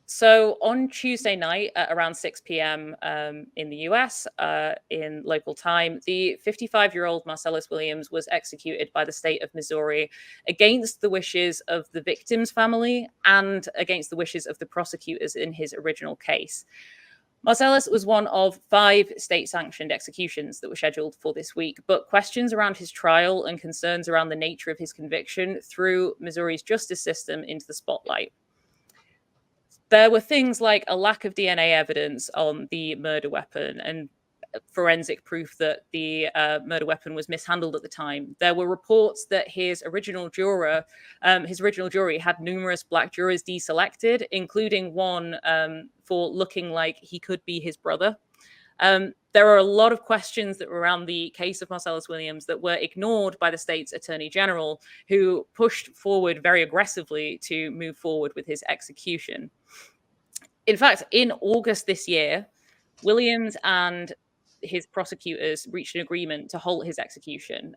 So on Tuesday night at around 6 p.m. In the US, in local time, the 55-year-old Marcellus Williams was executed by the state of Missouri against the wishes of the victim's family and against the wishes of the prosecutors in his original case. Marcellus was one of 5 state-sanctioned executions that were scheduled for this week, but questions around his trial and concerns around the nature of his conviction threw Missouri's justice system into the spotlight. There were things like a lack of DNA evidence on the murder weapon and forensic proof that the murder weapon was mishandled at the time. There were reports that his original jury had numerous black jurors deselected, including one for looking like he could be his brother. There are a lot of questions that were around the case of Marcellus Williams that were ignored by the state's attorney general, who pushed forward very aggressively to move forward with his execution. In fact, in August this year, Williams and his prosecutors reached an agreement to halt his execution.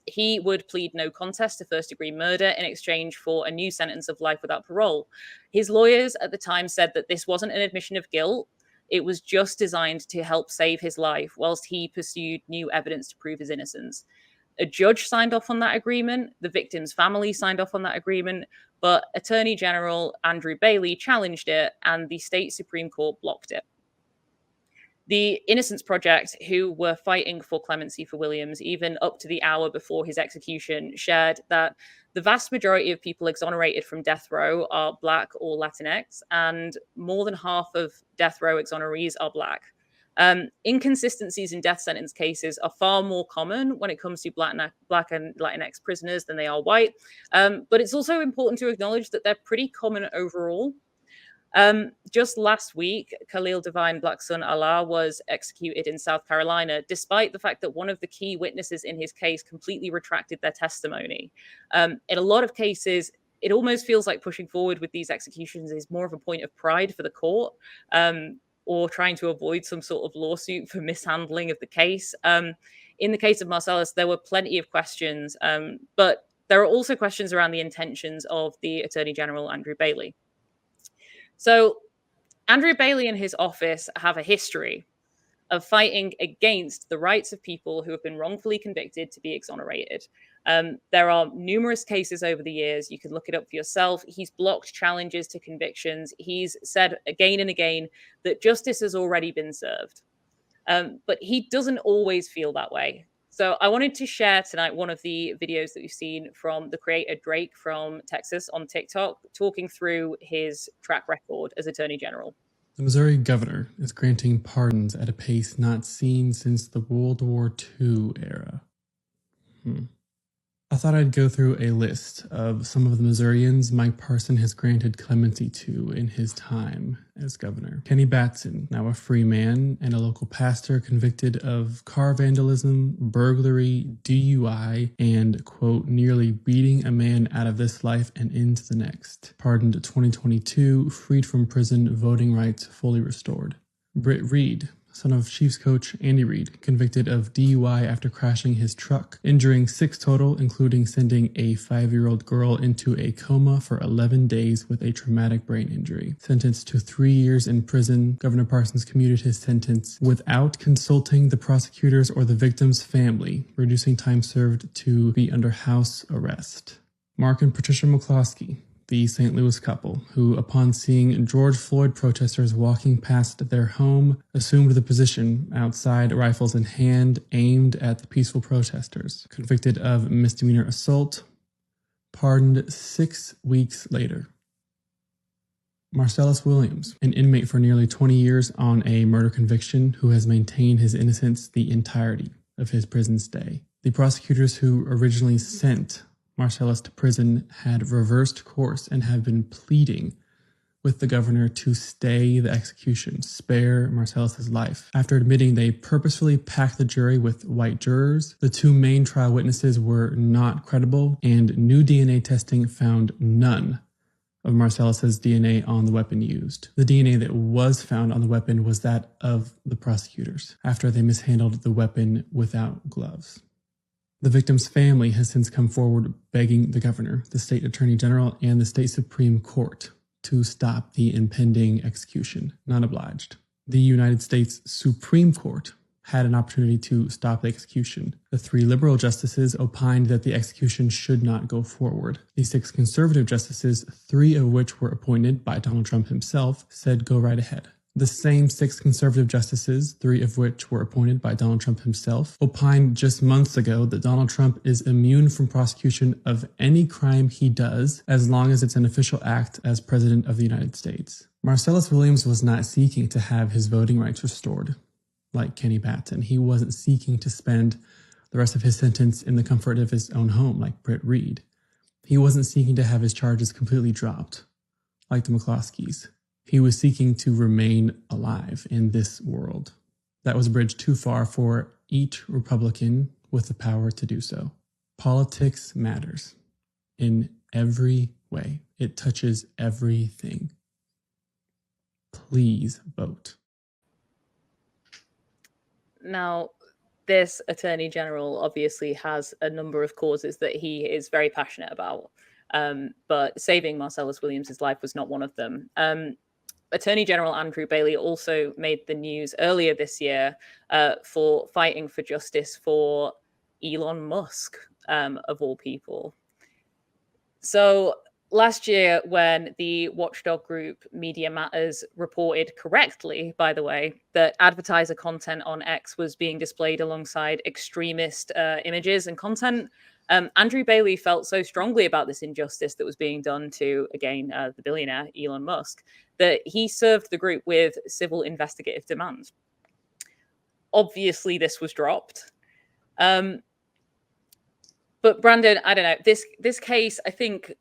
He would plead no contest to first-degree murder in exchange for a new sentence of life without parole. His lawyers at the time said that this wasn't an admission of guilt. It was just designed to help save his life whilst he pursued new evidence to prove his innocence. A judge signed off on that agreement. The victim's family signed off on that agreement. But Attorney General Andrew Bailey challenged it, and the state Supreme Court blocked it. The Innocence Project, who were fighting for clemency for Williams, even up to the hour before his execution, shared that the vast majority of people exonerated from death row are Black or Latinx, and more than half of death row exonerees are Black. Inconsistencies in death sentence cases are far more common when it comes to Black and Latinx prisoners than they are white. But it's also important to acknowledge that they're pretty common overall. Just last week, Khalil Divine Black's son Allah was executed in South Carolina, despite the fact that one of the key witnesses in his case completely retracted their testimony. In a lot of cases, it almost feels like pushing forward with these executions is more of a point of pride for the court, or trying to avoid some sort of lawsuit for mishandling of the case. In the case of Marcellus, there were plenty of questions, but there are also questions around the intentions of the Attorney General, Andrew Bailey. So Andrew Bailey and his office have a history of fighting against the rights of people who have been wrongfully convicted to be exonerated. There are numerous cases over the years. You can look it up for yourself. He's blocked challenges to convictions. He's said again and again that justice has already been served. But he doesn't always feel that way. So I wanted to share tonight one of the videos that we've seen from the creator Drake from Texas on TikTok, talking through his track record as Attorney General. The Missouri governor is granting pardons at a pace not seen since the World War II era. I thought I'd go through a list of some of the Missourians Mike Parson has granted clemency to in his time as governor. Kenny Batson, now a free man and a local pastor, convicted of car vandalism, burglary, DUI, and, quote, nearly beating a man out of this life and into the next. Pardoned 2022, freed from prison, voting rights fully restored. Britt Reed, son of Chiefs coach Andy Reid, convicted of DUI after crashing his truck, injuring 6 total, including sending a 5-year-old girl into a coma for 11 days with a traumatic brain injury. Sentenced to 3 years in prison, Governor Parsons commuted his sentence without consulting the prosecutors or the victim's family, reducing time served to be under house arrest. Mark and Patricia McCloskey, the St. Louis couple, who, upon seeing George Floyd protesters walking past their home, assumed the position outside, rifles in hand, aimed at the peaceful protesters. Convicted of misdemeanor assault, pardoned 6 weeks later. Marcellus Williams, an inmate for nearly 20 years on a murder conviction, who has maintained his innocence the entirety of his prison stay. The prosecutors who originally sent Marcellus to prison had reversed course and have been pleading with the governor to stay the execution, spare Marcellus's life. After admitting they purposefully packed the jury with white jurors, the 2 main trial witnesses were not credible, and new DNA testing found none of Marcellus's DNA on the weapon used. The DNA that was found on the weapon was that of the prosecutors, after they mishandled the weapon without gloves. The victim's family has since come forward begging the governor, the state attorney general, and the state Supreme Court to stop the impending execution. Not obliged. The United States Supreme Court had an opportunity to stop the execution. The 3 liberal justices opined that the execution should not go forward. The 6 conservative justices, 3 of which were appointed by Donald Trump himself, said go right ahead. The same 6 conservative justices, 3 of which were appointed by Donald Trump himself, opined just months ago that Donald Trump is immune from prosecution of any crime he does as long as it's an official act as President of the United States. Marcellus Williams was not seeking to have his voting rights restored like Kenny Batson. He wasn't seeking to spend the rest of his sentence in the comfort of his own home like Britt Reed. He wasn't seeking to have his charges completely dropped like the McCloskeys. He was seeking to remain alive in this world. That was a bridge too far for each Republican with the power to do so. Politics matters in every way. It touches everything. Please vote. Now, this Attorney General obviously has a number of causes that he is very passionate about, but saving Marcellus Williams' life was not one of them. Attorney General Andrew Bailey also made the news earlier this year for fighting for justice for Elon Musk, of all people. So last year, when the watchdog group Media Matters reported correctly, by the way, that advertiser content on X was being displayed alongside extremist images and content, Andrew Bailey felt so strongly about this injustice that was being done to, again, the billionaire Elon Musk, that he served the group with civil investigative demands. Obviously, this was dropped. But Brandon, I don't know, this case, I think,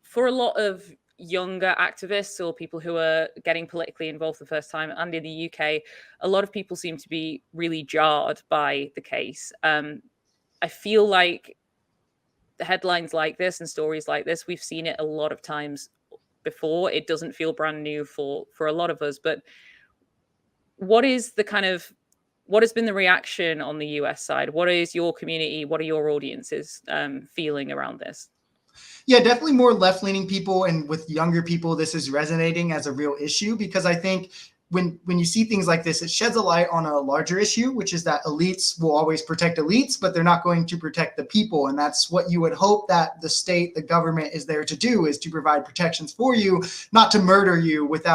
for a lot of younger activists or people who are getting politically involved for the first time, and in the UK, a lot of people seem to be really jarred by the case. I feel like the headlines like this and stories like this, we've seen it a lot of times before. It doesn't feel brand new for a lot of us. But what has been the reaction on the US side? What is your community? What are your audiences feeling around this? Yeah, definitely more left-leaning people, and with younger people, this is resonating as a real issue, because I think when you see things like this, it sheds a light on a larger issue, which is that elites will always protect elites, but they're not going to protect the people. And that's what you would hope that the state, the government is there to do, is to provide protections for you, not to murder you with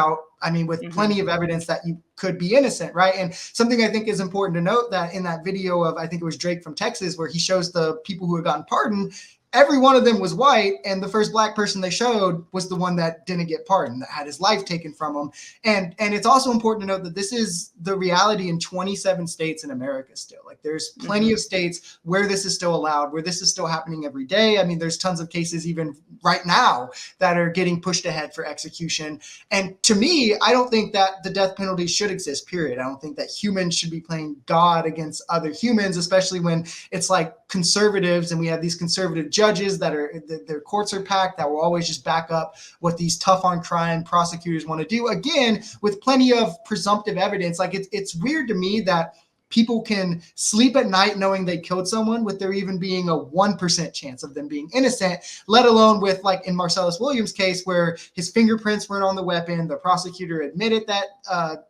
plenty of evidence that you could be innocent, right? And something I think is important to note, that in that video of, I think it was Drake from Texas, where he shows the people who had gotten pardoned, every one of them was white, and the first black person they showed was the one that didn't get pardoned, that had his life taken from him. And it's also important to note that this is the reality in 27 states in America still. Like, there's plenty of states where this is still allowed, where this is still happening every day. I mean, there's tons of cases even right now that are getting pushed ahead for execution. And to me, I don't think that the death penalty should exist, period. I don't think that humans should be playing God against other humans, especially when it's like conservatives, and we have these conservative judges that are, their courts are packed, that will always just back up what these tough on crime prosecutors want to do, again, with plenty of presumptive evidence. Like, it's weird to me that people can sleep at night knowing they killed someone with there even being a 1% chance of them being innocent, let alone with, like in Marcellus Williams' case, where his fingerprints weren't on the weapon. The prosecutor admitted that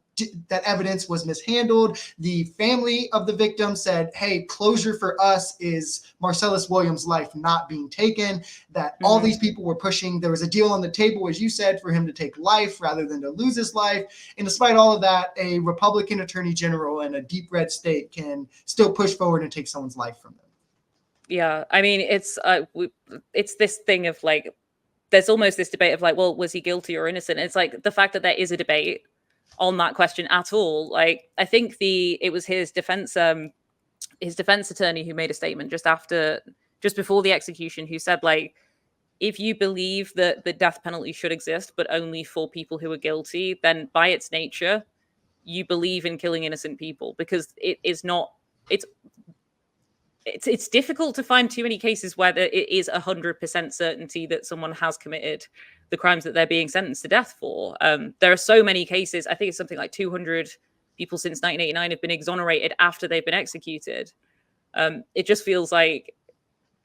that evidence was mishandled. The family of the victim said, hey, closure for us is Marcellus Williams' life not being taken, that all these people were pushing. There was a deal on the table, as you said, for him to take life rather than to lose his life. And despite all of that, a Republican attorney general in a deep red state can still push forward and take someone's life from them. Yeah, I mean, it's this thing of like, there's almost this debate of like, well, was he guilty or innocent? It's like the fact that there is a debate on that question at all. Like, I think it was his defense attorney who made a statement just before the execution, who said, like, if you believe that the death penalty should exist, but only for people who are guilty, then by its nature, you believe in killing innocent people, because it's difficult to find too many cases where it is 100% certainty that someone has committed the crimes that they're being sentenced to death for. There are so many cases. I think it's something like 200 people since 1989 have been exonerated after they've been executed. It just feels like,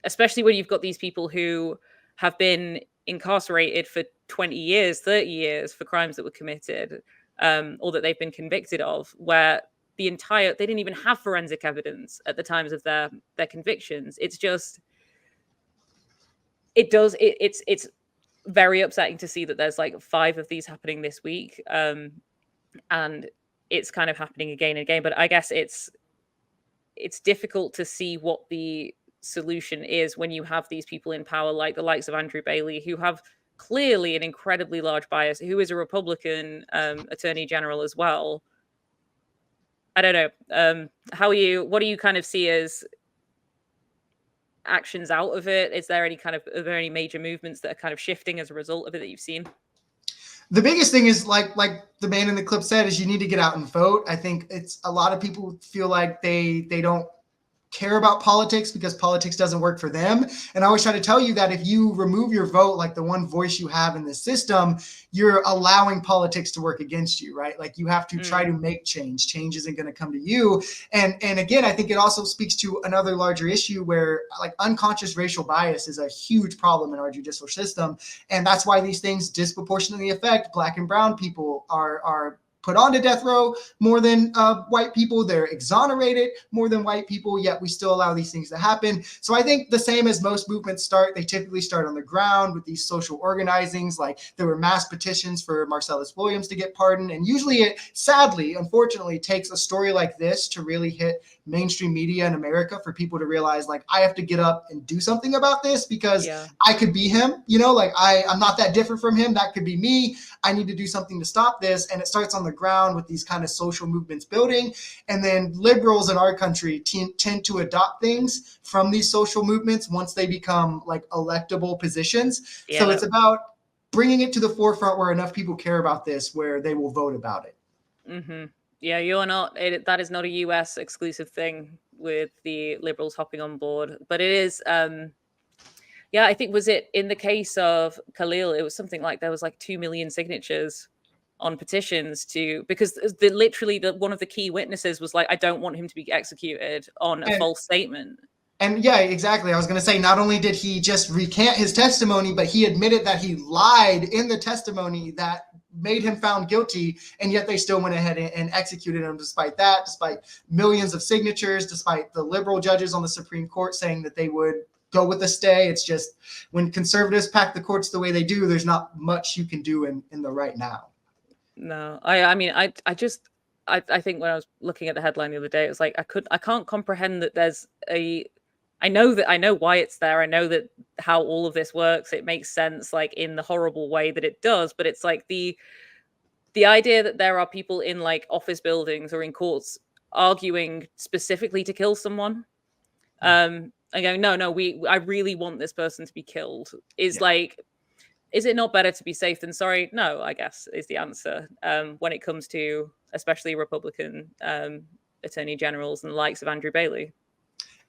especially when you've got these people who have been incarcerated for 20 years, 30 years for crimes that were committed, or that they've been convicted of, where they didn't even have forensic evidence at the times of their convictions. It's just, it's very upsetting to see that there's like 5 of these happening this week. And it's kind of happening again and again. But I guess it's difficult to see what the solution is when you have these people in power, like the likes of Andrew Bailey, who have clearly an incredibly large bias, who is a Republican attorney general as well. I don't know. What do you kind of see as actions out of it? Are there any major movements that are kind of shifting as a result of it that you've seen? The biggest thing is like the man in the clip said, is you need to get out and vote. I think it's a lot of people feel like they don't care about politics because politics doesn't work for them. And I always try to tell you that if you remove your vote, like the one voice you have in the system, you're allowing politics to work against you, right? Like you have to try to make change. Change isn't going to come to you. And again, I think it also speaks to another larger issue where like unconscious racial bias is a huge problem in our judicial system. And that's why these things disproportionately affect Black and brown people are put onto death row more than white people. They're exonerated more than white people, yet we still allow these things to happen. So I think the same as most movements they typically start on the ground with these social organizings. Like there were mass petitions for Marcellus Williams to get pardoned. And usually it, sadly, unfortunately, takes a story like this to really hit mainstream media in America for people to realize, like, I have to get up and do something about this because I could be him, like I'm not that different from him. That could be me. I need to do something to stop this. And it starts on the ground with these kind of social movements building. And then liberals in our country tend to adopt things from these social movements once they become like electable positions. So it's about bringing it to the forefront where enough people care about this, where they will vote about it. Mm-hmm. Yeah, that is not a US exclusive thing with the liberals hopping on board, but it is, I think, was it in the case of Khalil, it was something like there was like 2 million signatures on petitions because one of the key witnesses was like, I don't want him to be executed on a false statement. And yeah, exactly. I was going to say, not only did he just recant his testimony, but he admitted that he lied in the testimony that made him found guilty, and yet they still went ahead and executed him despite that, despite millions of signatures, despite the liberal judges on the Supreme Court saying that they would go with a stay. It's just when conservatives pack the courts the way they do, there's not much you can do in the right now. No, I mean, I think when I was looking at the headline the other day, it was like, I can't comprehend that there's I know why it's there. I know that how all of this works. It makes sense, like in the horrible way that it does. But it's like the idea that there are people in like office buildings or in courts arguing specifically to kill someone. And going, no, I really want this person to be killed. Is like, is it not better to be safe than sorry? No, I guess is the answer. When it comes to especially Republican attorney generals and the likes of Andrew Bailey.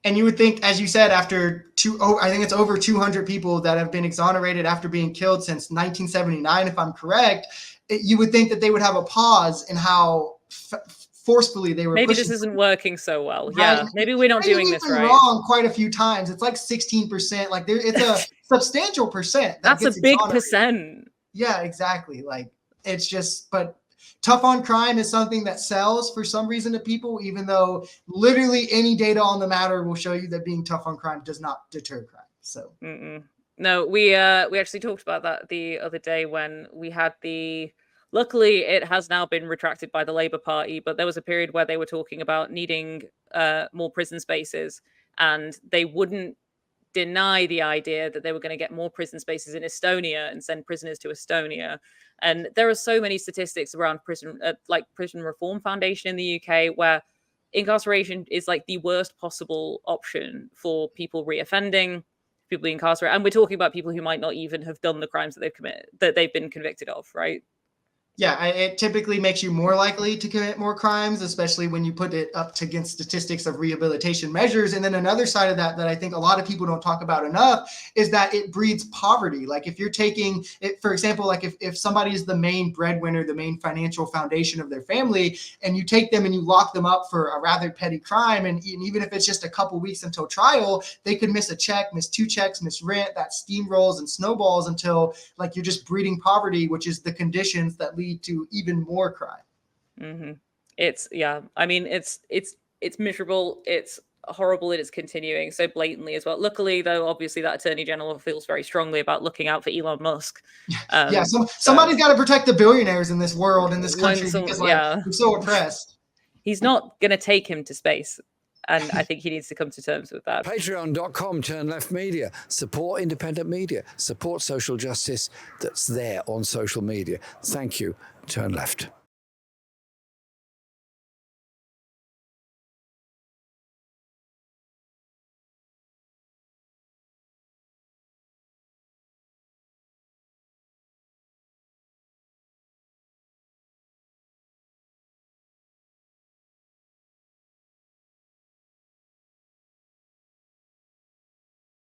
And you would think, as you said, I think it's over 200 people that have been exonerated after being killed since 1979, if I'm correct, you would think that they would have a pause in how forcefully they were. Maybe this isn't working so well. Right? Yeah, maybe we're not doing this right. Wrong quite a few times. It's like 16%. Like it's a substantial percent. That's a big percent. Yeah, exactly. Like it's just, but tough on crime is something that sells for some reason to people, even though literally any data on the matter will show you that being tough on crime does not deter crime. So no, we actually talked about that the other day when we had luckily it has now been retracted by the Labour Party, but there was a period where they were talking about needing more prison spaces, and they wouldn't deny the idea that they were going to get more prison spaces in Estonia and send prisoners to Estonia. And there are so many statistics around prison reform foundation in the UK where incarceration is like the worst possible option for people reoffending, people being incarcerated. And we're talking about people who might not even have done the crimes that they've been convicted of, right? Yeah, it typically makes you more likely to commit more crimes, especially when you put it up against statistics of rehabilitation measures. And then another side of that I think a lot of people don't talk about enough is that it breeds poverty. Like if you're taking it, for example, like if somebody is the main breadwinner, the main financial foundation of their family, and you take them and you lock them up for a rather petty crime, and even if it's just a couple weeks until trial, they could miss a check, miss 2 checks, miss rent. That steamrolls and snowballs until like you're just breeding poverty, which is the conditions that lead to even more crime. Mm-hmm. I mean, it's miserable. It's horrible that it's continuing so blatantly as well. Luckily, though, obviously that Attorney General feels very strongly about looking out for Elon Musk. Yeah, somebody's got to protect the billionaires in this world, in this country, because yeah, we're so oppressed. He's not going to take him to space. And I think he needs to come to terms with that. Patreon.com/turnleftmedia. Support independent media. Support social justice that's there on social media. Thank you. Turn Left.